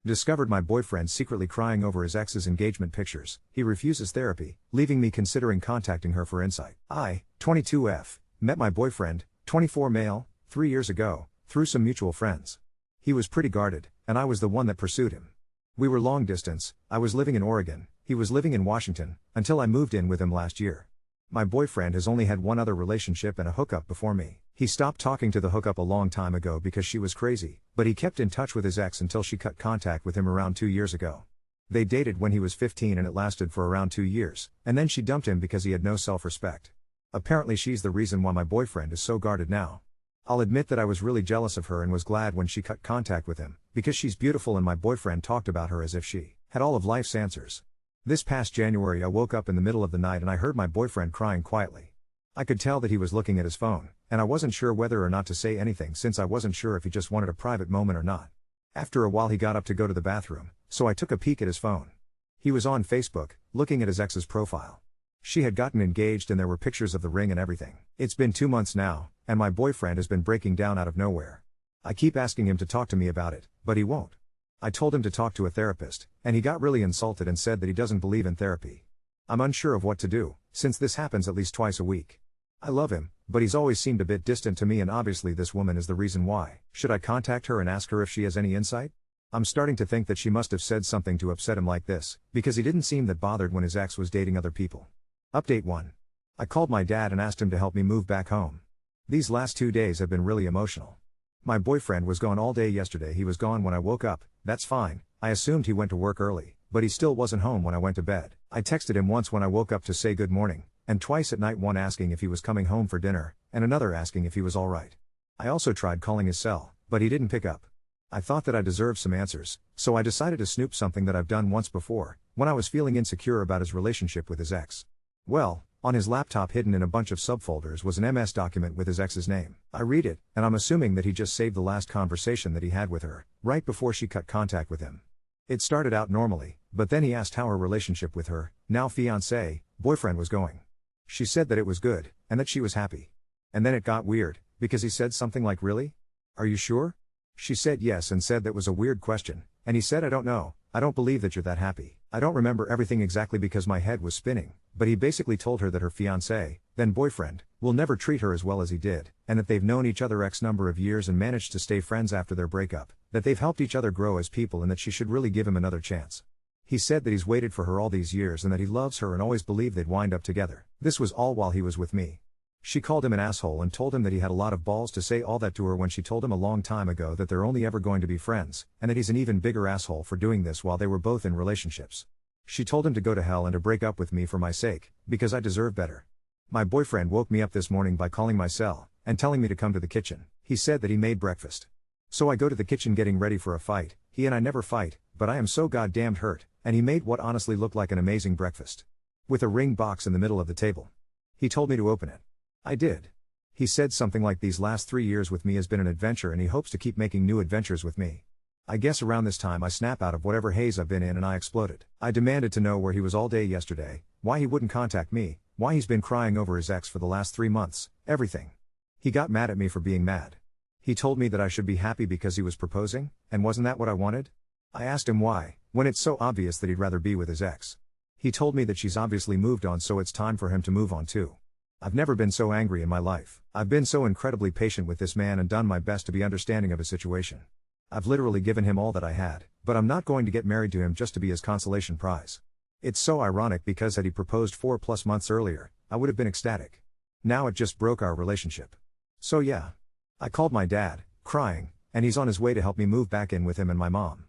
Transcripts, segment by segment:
Discovered my boyfriend secretly crying over his ex's engagement pictures. He refuses therapy, leaving me considering contacting her for insight. I, 22F, met my boyfriend, 24 male, 3 years ago, through some mutual friends. He was pretty guarded, and I was the one that pursued him. We were long distance. I was living in Oregon, he was living in Washington, until I moved in with him last year. My boyfriend has only had one other relationship and a hookup before me. He stopped talking to the hookup a long time ago because she was crazy, but he kept in touch with his ex until she cut contact with him around 2 years ago. They dated when he was 15 and it lasted for around 2 years, and then she dumped him because he had no self-respect. Apparently she's the reason why my boyfriend is so guarded now. I'll admit that I was really jealous of her and was glad when she cut contact with him, because she's beautiful and my boyfriend talked about her as if she had all of life's answers. This past January I woke up in the middle of the night and I heard my boyfriend crying quietly. I could tell that he was looking at his phone, and I wasn't sure whether or not to say anything since I wasn't sure if he just wanted a private moment or not. After a while he got up to go to the bathroom, so I took a peek at his phone. He was on Facebook, looking at his ex's profile. She had gotten engaged and there were pictures of the ring and everything. It's been 2 months now, and my boyfriend has been breaking down out of nowhere. I keep asking him to talk to me about it, but he won't. I told him to talk to a therapist, and he got really insulted and said that he doesn't believe in therapy. I'm unsure of what to do, since this happens at least twice a week. I love him, but he's always seemed a bit distant to me and obviously this woman is the reason why. Should I contact her and ask her if she has any insight? I'm starting to think that she must have said something to upset him like this, because he didn't seem that bothered when his ex was dating other people. Update 1. I called my dad and asked him to help me move back home. These last 2 days have been really emotional. My boyfriend was gone all day yesterday. He was gone when I woke up. That's fine. I assumed he went to work early, but he still wasn't home when I went to bed. I texted him once when I woke up to say good morning, and twice at night, one asking if he was coming home for dinner, and another asking if he was alright. I also tried calling his cell, but he didn't pick up. I thought that I deserved some answers, so I decided to snoop something that I've done once before, when I was feeling insecure about his relationship with his ex. Well, on his laptop hidden in a bunch of subfolders was an MS document with his ex's name. I read it, and I'm assuming that he just saved the last conversation that he had with her, right before she cut contact with him. It started out normally, but then he asked how her relationship with her, now fiancé, boyfriend was going. She said that it was good, and that she was happy. And then it got weird, because he said something like, "Really? Are you sure?" She said yes and said that was a weird question, and he said, "I don't know, I don't believe that you're that happy." I don't remember everything exactly because my head was spinning, but he basically told her that her fiancé, then boyfriend, will never treat her as well as he did, and that they've known each other X number of years and managed to stay friends after their breakup, that they've helped each other grow as people and that she should really give him another chance. He said that he's waited for her all these years and that he loves her and always believed they'd wind up together. This was all while he was with me. She called him an asshole and told him that he had a lot of balls to say all that to her when she told him a long time ago that they're only ever going to be friends, and that he's an even bigger asshole for doing this while they were both in relationships. She told him to go to hell and to break up with me for my sake, because I deserve better. My boyfriend woke me up this morning by calling my cell, and telling me to come to the kitchen. He said that he made breakfast. So I go to the kitchen getting ready for a fight. He and I never fight, but I am so goddamned hurt, and he made what honestly looked like an amazing breakfast. With a ring box in the middle of the table. He told me to open it. I did. He said something like, "These last 3 years with me has been an adventure and he hopes to keep making new adventures with me." I guess around this time I snap out of whatever haze I've been in and I exploded. I demanded to know where he was all day yesterday, why he wouldn't contact me, why he's been crying over his ex for the last 3 months, everything. He got mad at me for being mad. He told me that I should be happy because he was proposing, and wasn't that what I wanted? I asked him why, when it's so obvious that he'd rather be with his ex. He told me that she's obviously moved on, so it's time for him to move on too. I've never been so angry in my life. I've been so incredibly patient with this man and done my best to be understanding of his situation. I've literally given him all that I had, but I'm not going to get married to him just to be his consolation prize. It's so ironic because had he proposed 4+ months earlier, I would have been ecstatic. Now it just broke our relationship. So yeah. I called my dad, crying, and he's on his way to help me move back in with him and my mom.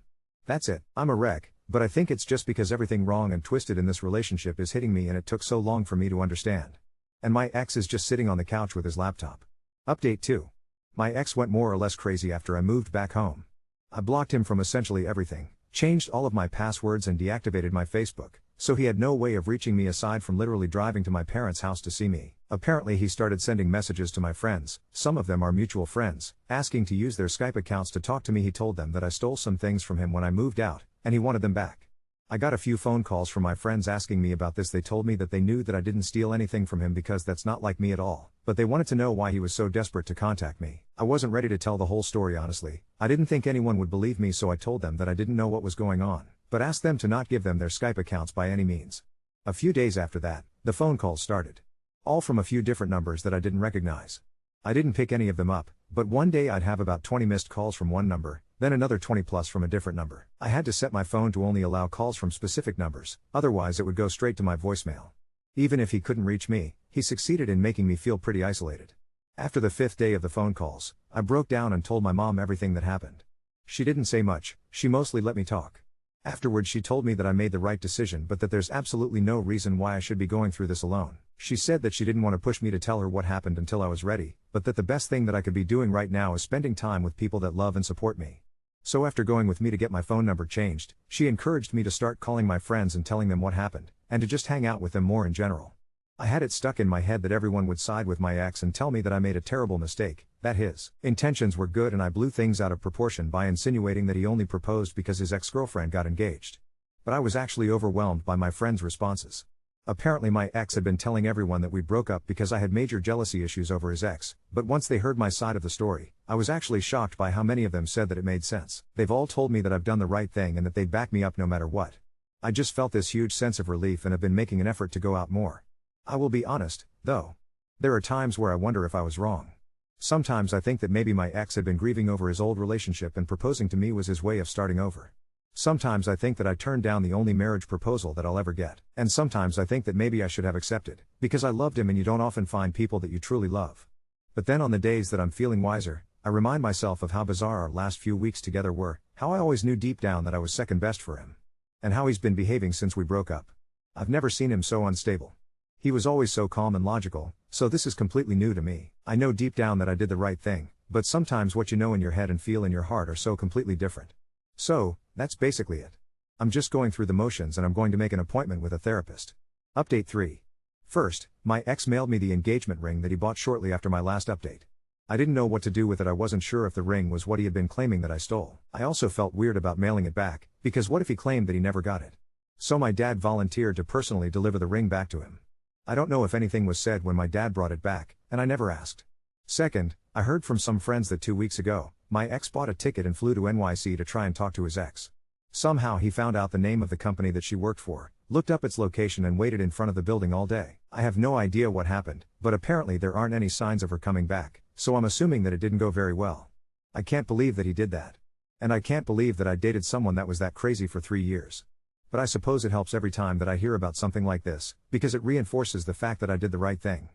That's it. I'm a wreck, but I think it's just because everything wrong and twisted in this relationship is hitting me and it took so long for me to understand. And my ex is just sitting on the couch with his laptop. Update 2. My ex went more or less crazy after I moved back home. I blocked him from essentially everything, changed all of my passwords and deactivated my Facebook, so he had no way of reaching me aside from literally driving to my parents' house to see me. Apparently he started sending messages to my friends, some of them are mutual friends, asking to use their Skype accounts to talk to me. He told them that I stole some things from him when I moved out, and he wanted them back. I got a few phone calls from my friends asking me about this. They told me that they knew that I didn't steal anything from him because that's not like me at all, but they wanted to know why he was so desperate to contact me. I wasn't ready to tell the whole story honestly. I didn't think anyone would believe me, so I told them that I didn't know what was going on, but asked them to not give them their Skype accounts by any means. A few days after that, the phone calls started. All from a few different numbers that I didn't recognize. I didn't pick any of them up, but one day I'd have about 20 missed calls from one number, then another 20 plus from a different number. I had to set my phone to only allow calls from specific numbers, otherwise it would go straight to my voicemail. Even if he couldn't reach me, he succeeded in making me feel pretty isolated. After the 5th day of the phone calls, I broke down and told my mom everything that happened. She didn't say much, she mostly let me talk. Afterwards she told me that I made the right decision, but that there's absolutely no reason why I should be going through this alone. She said that she didn't want to push me to tell her what happened until I was ready, but that the best thing that I could be doing right now is spending time with people that love and support me. So after going with me to get my phone number changed, she encouraged me to start calling my friends and telling them what happened, and to just hang out with them more in general. I had it stuck in my head that everyone would side with my ex and tell me that I made a terrible mistake, that his intentions were good, and I blew things out of proportion by insinuating that he only proposed because his ex-girlfriend got engaged. But I was actually overwhelmed by my friends' responses. Apparently my ex had been telling everyone that we broke up because I had major jealousy issues over his ex, but once they heard my side of the story, I was actually shocked by how many of them said that it made sense. They've all told me that I've done the right thing and that they'd back me up no matter what. I just felt this huge sense of relief and have been making an effort to go out more. I will be honest, though. There are times where I wonder if I was wrong. Sometimes I think that maybe my ex had been grieving over his old relationship and proposing to me was his way of starting over. Sometimes I think that I turned down the only marriage proposal that I'll ever get. And sometimes I think that maybe I should have accepted, because I loved him, and you don't often find people that you truly love. But then on the days that I'm feeling wiser, I remind myself of how bizarre our last few weeks together were, how I always knew deep down that I was second best for him. And how he's been behaving since we broke up. I've never seen him so unstable. He was always so calm and logical, so this is completely new to me. I know deep down that I did the right thing, but sometimes what you know in your head and feel in your heart are so completely different. So, that's basically it. I'm just going through the motions, and I'm going to make an appointment with a therapist. Update 3. First, my ex mailed me the engagement ring that he bought shortly after my last update. I didn't know what to do with it. I wasn't sure if the ring was what he had been claiming that I stole. I also felt weird about mailing it back, because what if he claimed that he never got it? So my dad volunteered to personally deliver the ring back to him. I don't know if anything was said when my dad brought it back, and I never asked. Second, I heard from some friends that 2 weeks ago, my ex bought a ticket and flew to NYC to try and talk to his ex. Somehow he found out the name of the company that she worked for, looked up its location, and waited in front of the building all day. I have no idea what happened, but apparently there aren't any signs of her coming back, so I'm assuming that it didn't go very well. I can't believe that he did that. And I can't believe that I dated someone that was that crazy for 3 years. But I suppose it helps every time that I hear about something like this, because it reinforces the fact that I did the right thing.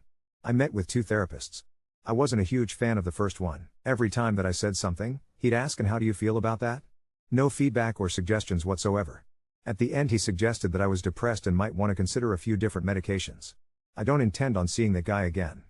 I met with 2 therapists. I wasn't a huge fan of the first one. Every time that I said something, he'd ask, "And how do you feel about that?" No feedback or suggestions whatsoever. At the end he suggested that I was depressed and might want to consider a few different medications. I don't intend on seeing that guy again.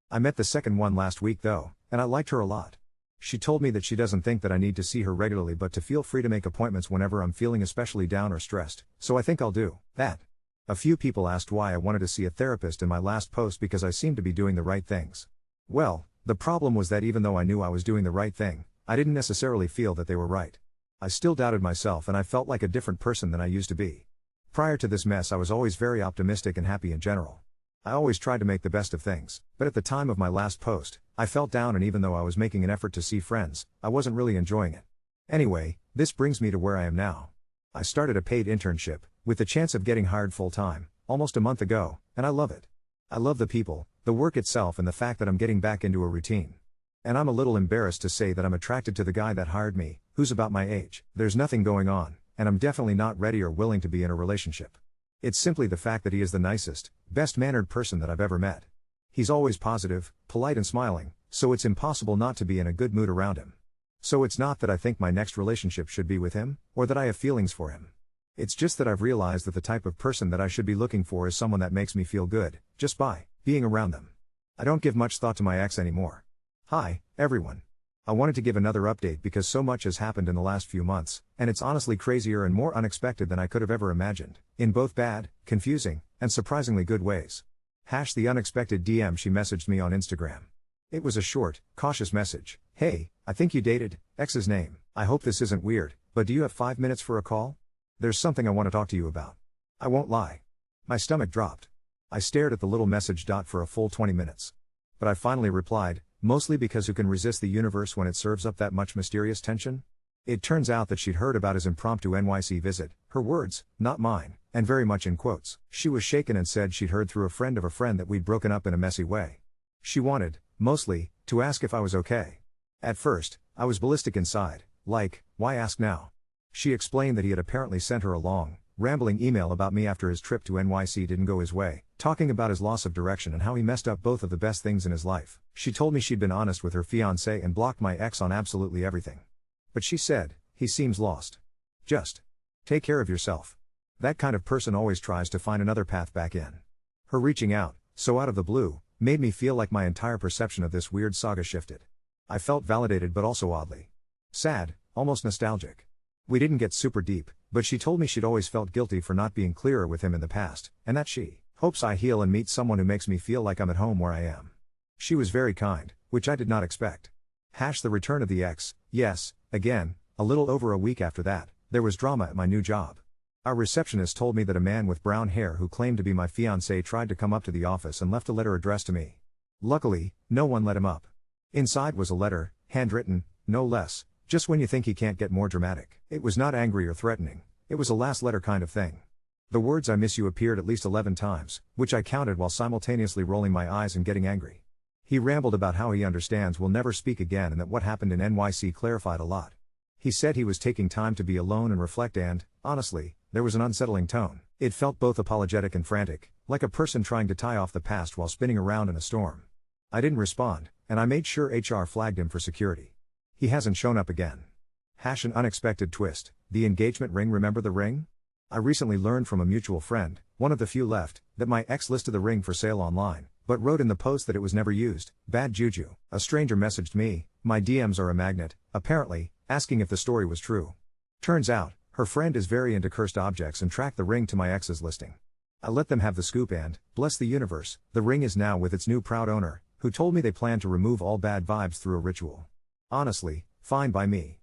I met the second one last week though, and I liked her a lot. She told me that she doesn't think that I need to see her regularly, but to feel free to make appointments whenever I'm feeling especially down or stressed, so I think I'll do that. A few people asked why I wanted to see a therapist in my last post because I seemed to be doing the right things. Well, the problem was that even though I knew I was doing the right thing, I didn't necessarily feel that they were right. I still doubted myself, and I felt like a different person than I used to be. Prior to this mess I was always very optimistic and happy in general. I always tried to make the best of things, but at the time of my last post, I felt down, and even though I was making an effort to see friends, I wasn't really enjoying it. Anyway, this brings me to where I am now. I started a paid internship, with the chance of getting hired full-time, almost a month ago, and I love it. I love the people, the work itself, and the fact that I'm getting back into a routine. And I'm a little embarrassed to say that I'm attracted to the guy that hired me, who's about my age. There's nothing going on, and I'm definitely not ready or willing to be in a relationship. It's simply the fact that he is the nicest, best-mannered person that I've ever met. He's always positive, polite and smiling, so it's impossible not to be in a good mood around him. So it's not that I think my next relationship should be with him, or that I have feelings for him. It's just that I've realized that the type of person that I should be looking for is someone that makes me feel good, just by being around them. I don't give much thought to my ex anymore. Hi, everyone. I wanted to give another update because so much has happened in the last few months, and it's honestly crazier and more unexpected than I could have ever imagined, in both bad, confusing, and surprisingly good ways. The unexpected DM she messaged me on Instagram. It was a short, cautious message. "Hey, I think you dated X's name. I hope this isn't weird, but do you have 5 minutes for a call?" There's something I want to talk to you about. I won't lie. My stomach dropped. I stared at the little message dot for a full 20 minutes. But I finally replied, mostly because who can resist the universe when it serves up that much mysterious tension? It turns out that she'd heard about his impromptu NYC visit, her words, not mine, and very much in quotes. She was shaken and said she'd heard through a friend of a friend that we'd broken up in a messy way. She wanted, mostly, to ask if I was okay. At first, I was ballistic inside, like, why ask now? She explained that he had apparently sent her a long, rambling email about me after his trip to NYC didn't go his way, talking about his loss of direction and how he messed up both of the best things in his life. She told me she'd been honest with her fiancé and blocked my ex on absolutely everything. But she said, he seems lost. Just take care of yourself. That kind of person always tries to find another path back in. Her reaching out, so out of the blue, made me feel like my entire perception of this weird saga shifted. I felt validated but also oddly sad, almost nostalgic. We didn't get super deep, but she told me she'd always felt guilty for not being clearer with him in the past, and that she hopes I heal and meet someone who makes me feel like I'm at home where I am. She was very kind, which I did not expect. The return of the ex, yes, again, a little over a week after that, there was drama at my new job. Our receptionist told me that a man with brown hair who claimed to be my fiancé tried to come up to the office and left a letter addressed to me. Luckily, no one let him up. Inside was a letter, handwritten, no less, just when you think he can't get more dramatic. It was not angry or threatening, it was a last letter kind of thing. The words "I miss you" appeared at least 11 times, which I counted while simultaneously rolling my eyes and getting angry. He rambled about how he understands we'll never speak again and that what happened in NYC clarified a lot. He said he was taking time to be alone and reflect and, honestly, there was an unsettling tone. It felt both apologetic and frantic, like a person trying to tie off the past while spinning around in a storm. I didn't respond, and I made sure HR flagged him for security. He hasn't shown up again. An unexpected twist, the engagement ring. Remember the ring? I recently learned from a mutual friend, one of the few left, that my ex listed the ring for sale online, but wrote in the post that it was never used. Bad juju. A stranger messaged me, my DMs are a magnet, apparently, asking if the story was true. Turns out, her friend is very into cursed objects and tracked the ring to my ex's listing. I let them have the scoop and, bless the universe, the ring is now with its new proud owner, who told me they plan to remove all bad vibes through a ritual. Honestly, fine by me.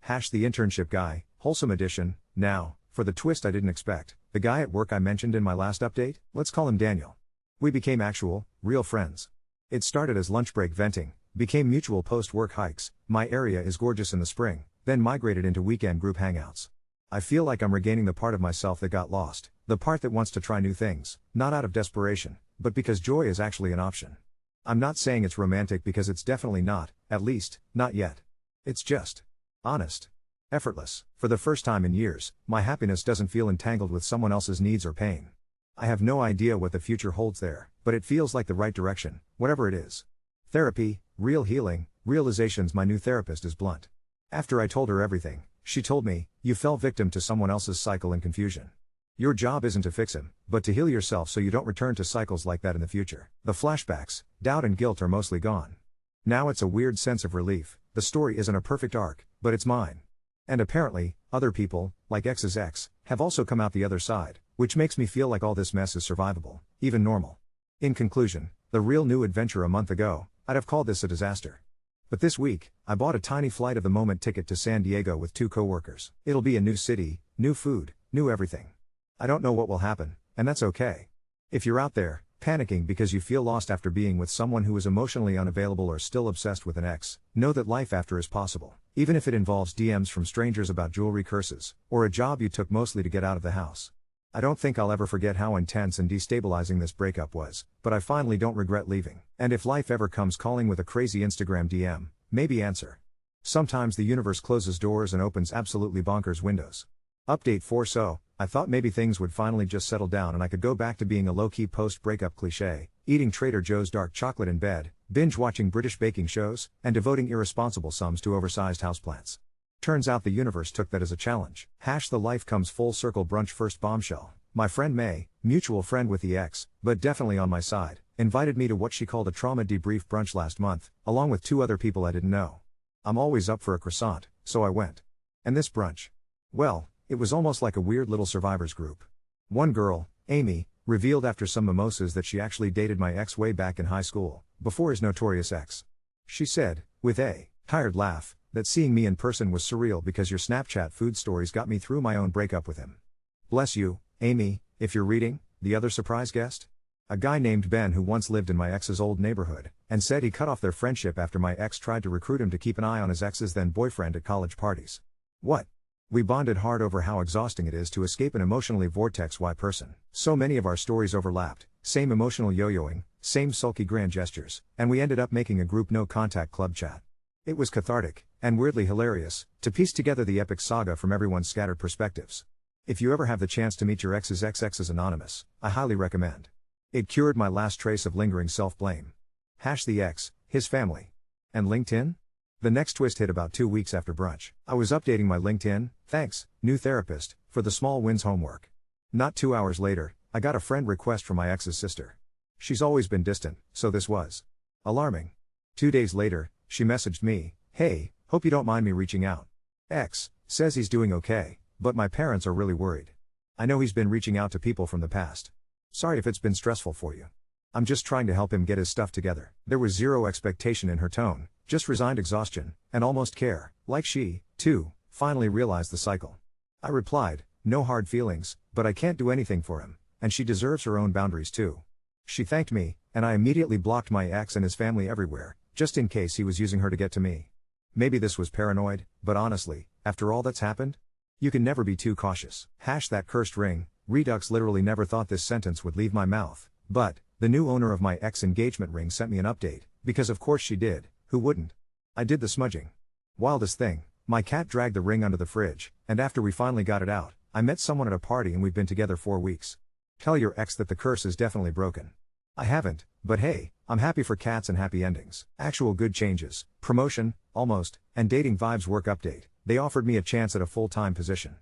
The internship guy, wholesome edition. Now, for the twist I didn't expect, the guy at work I mentioned in my last update, let's call him Daniel. We became actual, real friends. It started as lunch break venting, became mutual post-work hikes, my area is gorgeous in the spring, then migrated into weekend group hangouts. I feel like I'm regaining the part of myself that got lost, the part that wants to try new things, not out of desperation, but because joy is actually an option. I'm not saying it's romantic because it's definitely not, at least, not yet. It's just honest. Effortless. For the first time in years, my happiness doesn't feel entangled with someone else's needs or pain. I have no idea what the future holds there, but it feels like the right direction, whatever it is. Therapy, real healing, realizations. My new therapist is blunt. After I told her everything, she told me, you fell victim to someone else's cycle and confusion. Your job isn't to fix him, but to heal yourself so you don't return to cycles like that in the future. The flashbacks, doubt and guilt are mostly gone. Now it's a weird sense of relief. The story isn't a perfect arc, but it's mine. And apparently, other people, like ex's ex, have also come out the other side, which makes me feel like all this mess is survivable, even normal. In conclusion, the real new adventure a month ago, I'd have called this a disaster. But this week, I bought a tiny flight of the moment ticket to San Diego with 2 coworkers. It'll be a new city, new food, new everything. I don't know what will happen, and that's okay. If you're out there, panicking because you feel lost after being with someone who is emotionally unavailable or still obsessed with an ex, know that life after is possible, even if it involves DMs from strangers about jewelry curses, or a job you took mostly to get out of the house. I don't think I'll ever forget how intense and destabilizing this breakup was, but I finally don't regret leaving. And if life ever comes calling with a crazy Instagram DM, maybe answer. Sometimes the universe closes doors and opens absolutely bonkers windows. Update 4. So, I thought maybe things would finally just settle down and I could go back to being a low-key post-breakup cliché, eating Trader Joe's dark chocolate in bed, binge-watching British baking shows, and devoting irresponsible sums to oversized houseplants. Turns out the universe took that as a challenge. The life comes full circle. Brunch. First bombshell. My friend May, mutual friend with the ex, but definitely on my side, invited me to what she called a trauma debrief brunch last month, along with 2 other people I didn't know. I'm always up for a croissant, so I went. And this brunch? Well, it was almost like a weird little survivors group. One girl, Amy, revealed after some mimosas that she actually dated my ex way back in high school, before his notorious ex. She said, with a tired laugh, that seeing me in person was surreal because your Snapchat food stories got me through my own breakup with him. Bless you, Amy, if you're reading, the other surprise guest? A guy named Ben who once lived in my ex's old neighborhood, and said he cut off their friendship after my ex tried to recruit him to keep an eye on his ex's then boyfriend at college parties. What? We bonded hard over how exhausting it is to escape an emotionally vortex-y person. So many of our stories overlapped, same emotional yo-yoing, same sulky grand gestures, and we ended up making a group no-contact club chat. It was cathartic, and weirdly hilarious, to piece together the epic saga from everyone's scattered perspectives. If you ever have the chance to meet your ex's ex-exes anonymous, I highly recommend. It cured my last trace of lingering self-blame. The ex, his family. And LinkedIn? The next twist hit about 2 weeks after brunch. I was updating my LinkedIn, thanks, new therapist, for the small wins homework. Not 2 hours later, I got a friend request from my ex's sister. She's always been distant, so this was alarming. 2 days later, she messaged me, "Hey, hope you don't mind me reaching out. X says he's doing okay, but my parents are really worried. I know he's been reaching out to people from the past. Sorry if it's been stressful for you. I'm just trying to help him get his stuff together." There was zero expectation in her tone, just resigned exhaustion, and almost care, like she, too, finally realized the cycle. I replied, "No hard feelings, but I can't do anything for him, and she deserves her own boundaries too." She thanked me, and I immediately blocked my ex and his family everywhere, just in case he was using her to get to me. Maybe this was paranoid, but honestly, after all that's happened, you can never be too cautious. That cursed ring, Redux literally never thought this sentence would leave my mouth, but the new owner of my ex engagement ring sent me an update, because of course she did, who wouldn't? I did the smudging. Wildest thing, my cat dragged the ring under the fridge, and after we finally got it out, I met someone at a party and we've been together 4 weeks. Tell your ex that the curse is definitely broken. I haven't, but hey, I'm happy for cats and happy endings. Actual good changes, promotion, almost, and dating vibes work update. They offered me a chance at a full-time position.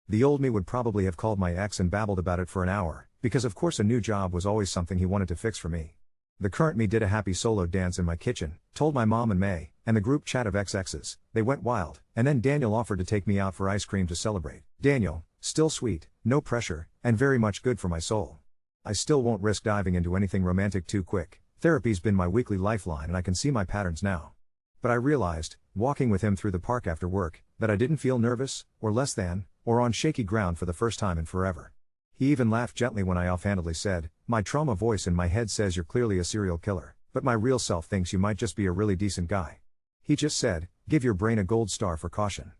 The old me would probably have called my ex and babbled about it for an hour, because of course a new job was always something he wanted to fix for me. The current me did a happy solo dance in my kitchen, told my mom and May, and the group chat of ex-exes. They went wild, and then Daniel offered to take me out for ice cream to celebrate. Daniel, still sweet, no pressure, and very much good for my soul. I still won't risk diving into anything romantic too quick. Therapy's been my weekly lifeline and I can see my patterns now. But I realized, walking with him through the park after work, that I didn't feel nervous, or less than, or on shaky ground for the first time in forever. He even laughed gently when I offhandedly said, "My trauma voice in my head says you're clearly a serial killer, but my real self thinks you might just be a really decent guy." He just said, "Give your brain a gold star for caution.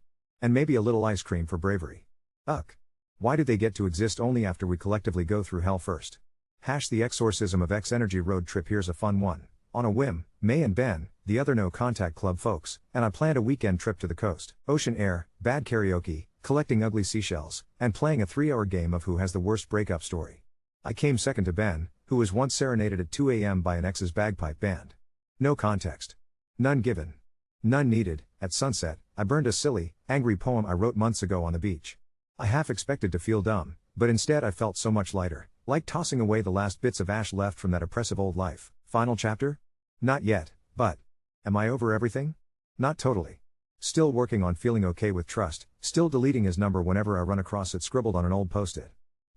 And maybe a little ice cream for bravery." Ugh. Why do they get to exist only after we collectively go through hell first? The exorcism of X Energy road trip. Here's a fun one. On a whim, May and Ben, the other no contact club folks, and I planned a weekend trip to the coast. Ocean air, bad karaoke, collecting ugly seashells, and playing a 3-hour game of who has the worst breakup story. I came second to Ben, who was once serenaded at 2 a.m. by an ex's bagpipe band. No context. None given. None needed. At sunset, I burned a silly, angry poem I wrote months ago on the beach. I half expected to feel dumb, but instead I felt so much lighter, like tossing away the last bits of ash left from that oppressive old life. Final chapter? Not yet, but am I over everything? Not totally. Still working on feeling okay with trust, still deleting his number whenever I run across it scribbled on an old post-it.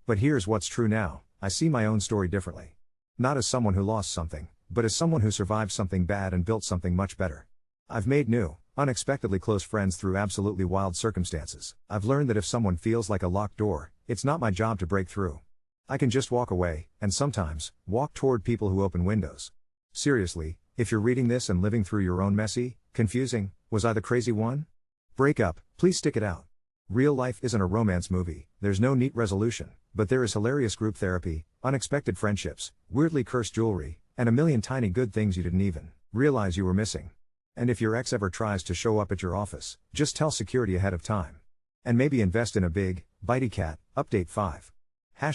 But here's what's true now, I see my own story differently. Not as someone who lost something, but as someone who survived something bad and built something much better. I've made new, unexpectedly close friends through absolutely wild circumstances. I've learned that if someone feels like a locked door, it's not my job to break through. I can just walk away, and sometimes, walk toward people who open windows. Seriously, if you're reading this and living through your own messy, confusing, was I the crazy one? Break up, please stick it out. Real life isn't a romance movie, there's no neat resolution, but there is hilarious group therapy, unexpected friendships, weirdly cursed jewelry, and a million tiny good things you didn't even realize you were missing. And if your ex ever tries to show up at your office, just tell security ahead of time. And maybe invest in a big, bitey cat. Update 5.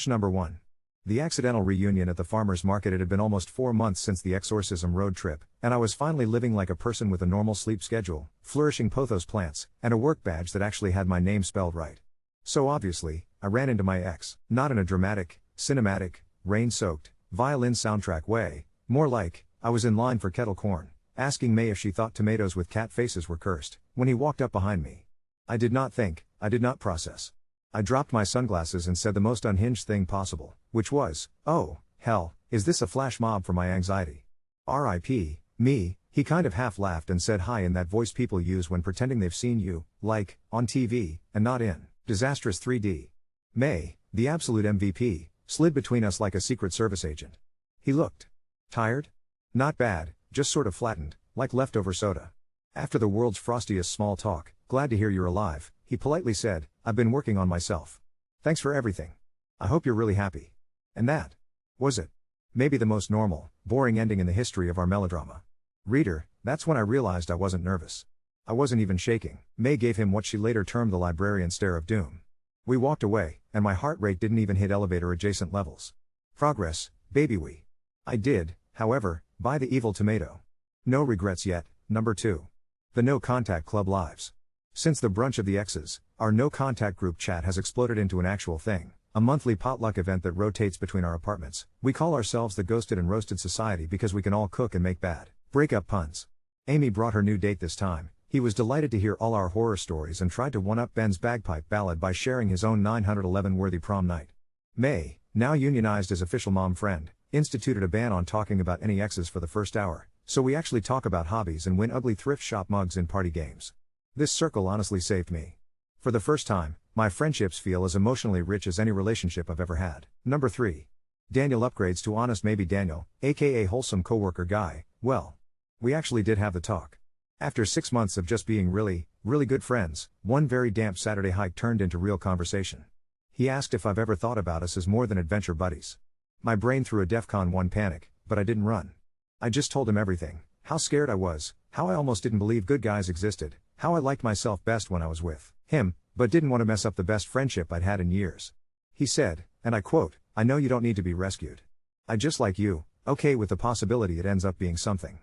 Number 1. The accidental reunion at the farmer's market. It had been almost 4 months since the exorcism road trip, and I was finally living like a person with a normal sleep schedule, flourishing pothos plants, and a work badge that actually had my name spelled right. So obviously, I ran into my ex, not in a dramatic, cinematic, rain-soaked, violin soundtrack way, more like, I was in line for kettle corn, asking May if she thought tomatoes with cat faces were cursed, when he walked up behind me. I did not think, I did not process. I dropped my sunglasses and said the most unhinged thing possible, which was, "Oh, hell, is this a flash mob for my anxiety?" R.I.P., me. He kind of half laughed and said hi in that voice people use when pretending they've seen you, like, on TV, and not in disastrous 3D. May, the absolute MVP, slid between us like a Secret Service agent. He looked tired? Not bad, just sort of flattened, like leftover soda. After the world's frostiest small talk, "Glad to hear you're alive," he politely said, "I've been working on myself. Thanks for everything. I hope you're really happy." And that was it. Maybe the most normal, boring ending in the history of our melodrama. Reader, that's when I realized I wasn't nervous. I wasn't even shaking. May gave him what she later termed the librarian stare of doom. We walked away, and my heart rate didn't even hit elevator adjacent levels. Progress, baby. I did, however, buy the evil tomato. No regrets yet. Number 2. The No Contact Club lives. Since the brunch of the exes, our No Contact group chat has exploded into an actual thing, a monthly potluck event that rotates between our apartments. We call ourselves the Ghosted and Roasted Society because we can all cook and make bad breakup puns. Amy brought her new date this time. He was delighted to hear all our horror stories and tried to one-up Ben's bagpipe ballad by sharing his own 911-worthy prom night. May, now unionized as official mom friend, instituted a ban on talking about any exes for the first hour, so we actually talk about hobbies and win ugly thrift shop mugs in party games. This circle honestly saved me. For the first time, my friendships feel as emotionally rich as any relationship I've ever had. Number 3. Daniel upgrades to Honest Maybe Daniel, aka wholesome coworker guy. Well, we actually did have the talk. After 6 months of just being really good friends, one very damp Saturday hike turned into real conversation. He asked if I've ever thought about us as more than adventure buddies. My brain threw a DEFCON 1 panic, but I didn't run. I just told him everything, how scared I was, how I almost didn't believe good guys existed, how I liked myself best when I was with him, but didn't want to mess up the best friendship I'd had in years. He said, and I quote, "I know you don't need to be rescued. I just like you, okay with the possibility it ends up being something.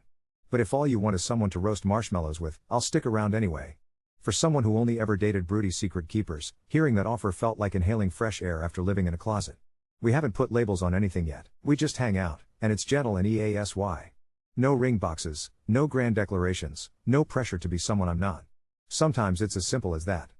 But if all you want is someone to roast marshmallows with, I'll stick around anyway." For someone who only ever dated broody secret keepers, hearing that offer felt like inhaling fresh air after living in a closet. We haven't put labels on anything yet, we just hang out, and it's gentle and EASY. No ring boxes, no grand declarations, no pressure to be someone I'm not. Sometimes it's as simple as that.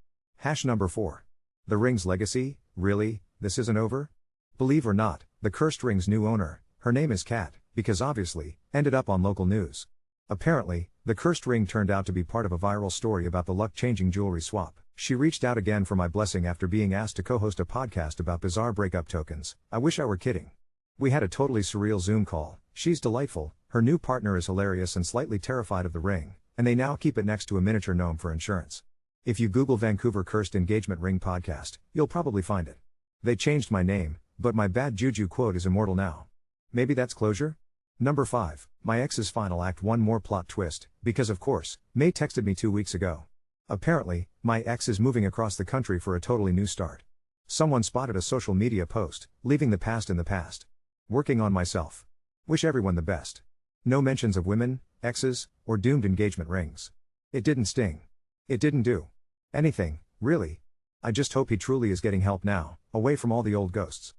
Number 4. The Ring's legacy, really, this isn't over? Believe or not, the cursed ring's new owner, her name is Kat, because obviously, ended up on local news. Apparently, the cursed ring turned out to be part of a viral story about the luck-changing jewelry swap. She reached out again for my blessing after being asked to co-host a podcast about bizarre breakup tokens. I wish I were kidding. We had a totally surreal Zoom call. She's delightful, her new partner is hilarious and slightly terrified of the ring, and they now keep it next to a miniature gnome for insurance. If you Google Vancouver Cursed Engagement Ring Podcast, you'll probably find it. They changed my name, but my bad juju quote is immortal now. Maybe that's closure? Number 5, my ex's final act. One more plot twist, because of course, May texted me 2 weeks ago. Apparently, my ex is moving across the country for a totally new start. Someone spotted a social media post, leaving the past in the past. Working on myself. Wish everyone the best. No mentions of women, exes, or doomed engagement rings. It didn't sting. It didn't do anything, really. I just hope he truly is getting help now, away from all the old ghosts.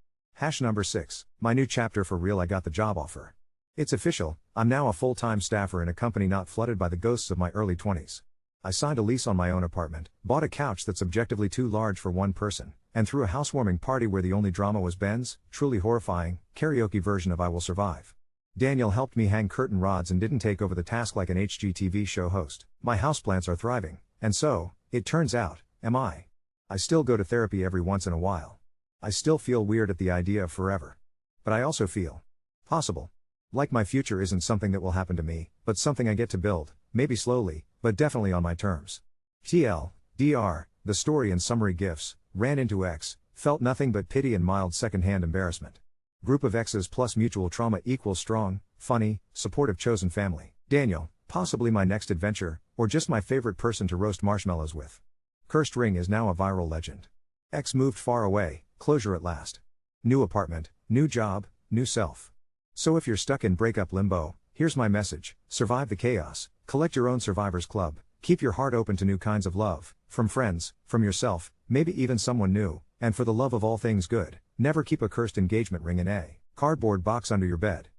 Number 6, my new chapter for real. I got the job offer. It's official, I'm now a full-time staffer in a company not flooded by the ghosts of my early 20s. I signed a lease on my own apartment, bought a couch that's objectively too large for one person, and threw a housewarming party where the only drama was Ben's, truly horrifying, karaoke version of I Will Survive. Daniel helped me hang curtain rods and didn't take over the task like an HGTV show host. My houseplants are thriving, and so, it turns out, am I. I still go to therapy every once in a while. I still feel weird at the idea of forever. But I also feel possible. Like my future isn't something that will happen to me, but something I get to build, maybe slowly, but definitely on my terms. TLDR, the story and summary gifs, ran into X, felt nothing but pity and mild secondhand embarrassment. Group of exes plus mutual trauma equals strong, funny, supportive chosen family. Daniel, possibly my next adventure, or just my favorite person to roast marshmallows with. Cursed ring is now a viral legend. X moved far away, closure at last. New apartment, new job, new self. So if you're stuck in breakup limbo, here's my message: survive the chaos, collect your own survivors club, keep your heart open to new kinds of love, from friends, from yourself, maybe even someone new, and for the love of all things good, never keep a cursed engagement ring in a cardboard box under your bed.